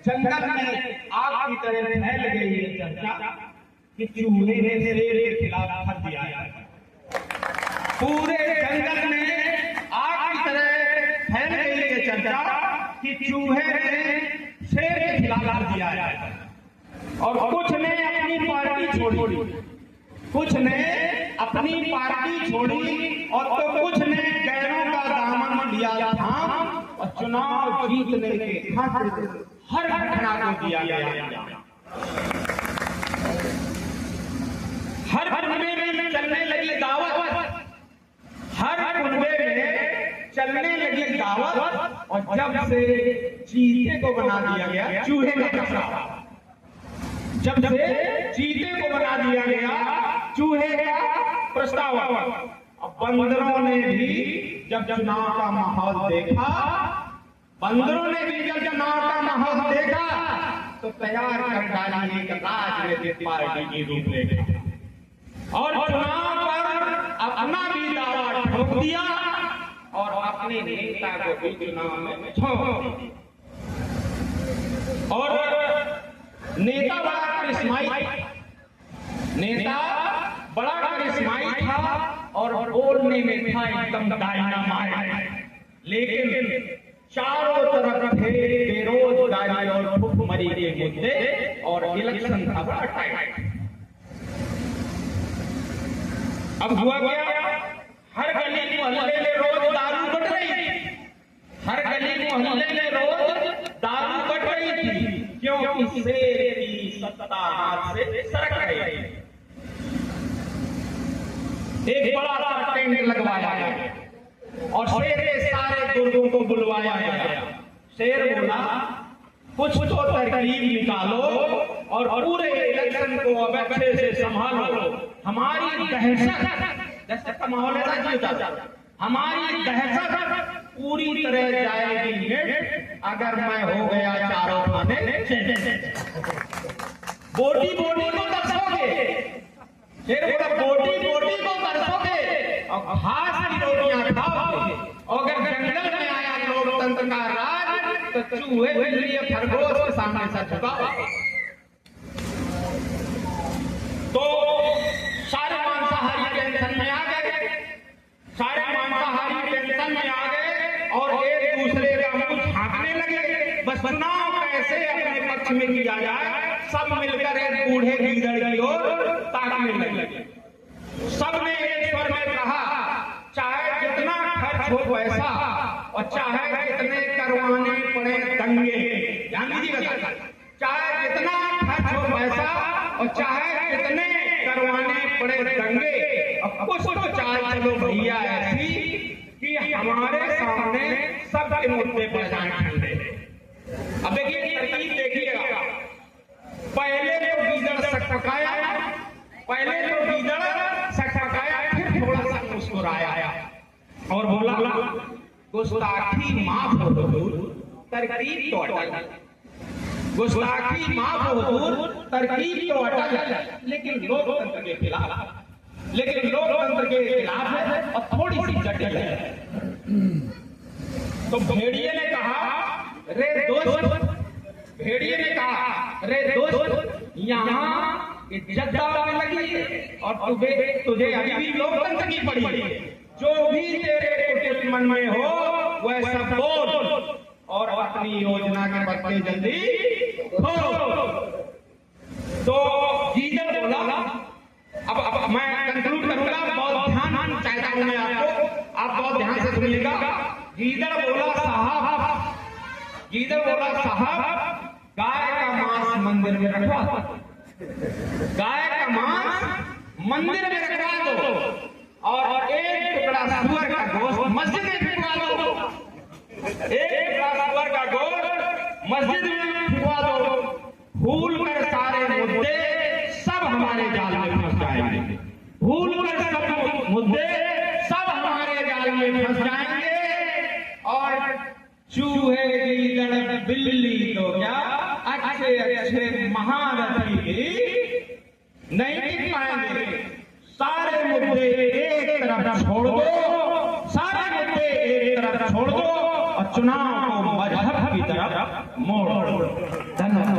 जंगल में आग की तरह फैल गई है चर्चा कि चूहे ने शेर के खिलाफ हक दिया है। पूरे जंगल में आग की तरह फैल गई है चर्चा कि चूहे ने शेर के खिलाफ हक दिया है। और कुछ ने अपनी पार्टी छोड़ी, कुछ ने अपनी पार्टी छोड़ी और तो कुछ ने गैरों का दामन लिया थाम और चुनाव जीतने के खातिर हर घटना को दिया गया। हर कुनबे में चलने लगी दावत, हर कुनबे में चलने लगी दावत और जब से चीते को बना दिया गया चूहे का कचरा, जब से चीते को बना दिया गया चूहे का प्रस्ताव। अब बंदरों ने भी जब चुनाव का माहौल देखा, बंदरों ने भी जब चुनाव का माहौल देखा तो तैयार कर डाली एक राजनीतिक पार्टी की रूपरेखा और चुनाव पर अपना भी दावा ठोक दिया और अपने नेता को भी चुनाव में छोड़ दिया। और नेता बड़ा करिश्माई, नेता बड़ा करिश्माई था और बोलने में था एकदम डायनामाइट, लेकिन चारों तरफ थे बेरोजगारी और भुखमरी के मुद्दे और इलेक्शन था बड़ा टाइट। अब हुआ क्या, हर गली मोहल्ले में रोज दारू बट रही थी, हर गली मोहल्ले में रोज दारू बट रही थी, क्योंकि शेर की सत्ता हाथ से सरक रही थी। एक बड़ा सा टेंट लगवाया गया और शेर के सारे दुर्गों को बुलवाया गया। शेर बोला कुछ तो तरकीब निकालो और पूरे इलेक्शन को अब अच्छे से संभालो। हमारी दहशत जैसे का माहौल है, हमारी दहशत पूरी तरह जाएगी मिट अगर मैं हो गया चारों खाने। बोटी बोटी को तरसोगे, शेर बोला बोटी बोटी को तरसोगे और घास की रोटियां खाओगे। अगर जंगल में आया लोकतंत्र का राज तो चूहे बिल्ली खरगोश के सामने सर झुकाओगे। तो सारे मांसाहारी टेंशन में आ गए, सारे मांसाहारी टेंशन में आ गए और एक दूसरे का मुंह झांकने लगे। बस चुनाव कैसे अपने पक्ष में किया जाए, सब मिलकर एक बूढ़े गीदड़ की ओर ताकने लगे। सबने एक स्वर में कहा चाहे जितना खर्च हो पैसा और चाहे कितने करवाने पड़े दंगे, ध्यान दीजिएगा, चाहे जितना खर्च हो पैसा और चाहे कितने करवाने पड़े दंगे, और कुछ तो चाल चलो भैया ऐसी कि हमारे सामने सबके मुद्दे पर जान ठंडे। अब देखिए तरकीब देखिएगा, पहले तो गीदड़ सकपकाया, पहले तो गीदड़ सकपकाया, फिर थोड़ा सा मुस्कुराया और बोला गुस्ताखी माफ हो दूर, तरकीब तो अटल, गुस्ताखी माफ हो दूर, तरकीब तो अटल, लेकिन लोकतंत्र के खिलाफ, लेकिन लोकतंत्र के खिलाफ है और थोड़ी सी जटिल है। तो भेड़िए ने कहा रे दोस्त, भेड़िए ने कहा रे दोस्त यहाँ इज्जत दावने लगी है और तुझे अभी भी लोकतंत्र की पड़ी है, जो भी तेरे कुटिल मन में हो वह सब बोल और अपनी योजना के पत्ते जल्दी हो। तो गीदड़ बोला, अब मैं कंक्लूड करूंगा, बहुत ध्यान चाहता हूं मैं आपको, आप बहुत ध्यान से सुनिएगा। गीदड़ बोला साहब, गीदड़ बोला साहब गाय का मांस मंदिर में रखवा दो, गाय का मांस मंदिर में रखवा दो और एक टुकड़ा सुअर का गोश्त मस्जिद में फिरवा दो, एक टुकड़ा सुअर का गोश्त मस्जिद में फिरवा दो। भूल कर सारे मुद्दे सब हमारे जाल में फंस जाएंगे, भूल कर सब मुद्दे सब हमारे जाल में फंस जाएंगे और चूहे गीदड़ बिल्ली तो क्या अच्छे अच्छे महारथी भी नहीं टिक पाएंगे। सारे मुद्दे एक तरफ छोड़ दो, सारे मुद्दे एक तरफ छोड़ दो और चुनाव को मजहब की तरफ मोड़। धन्यवाद।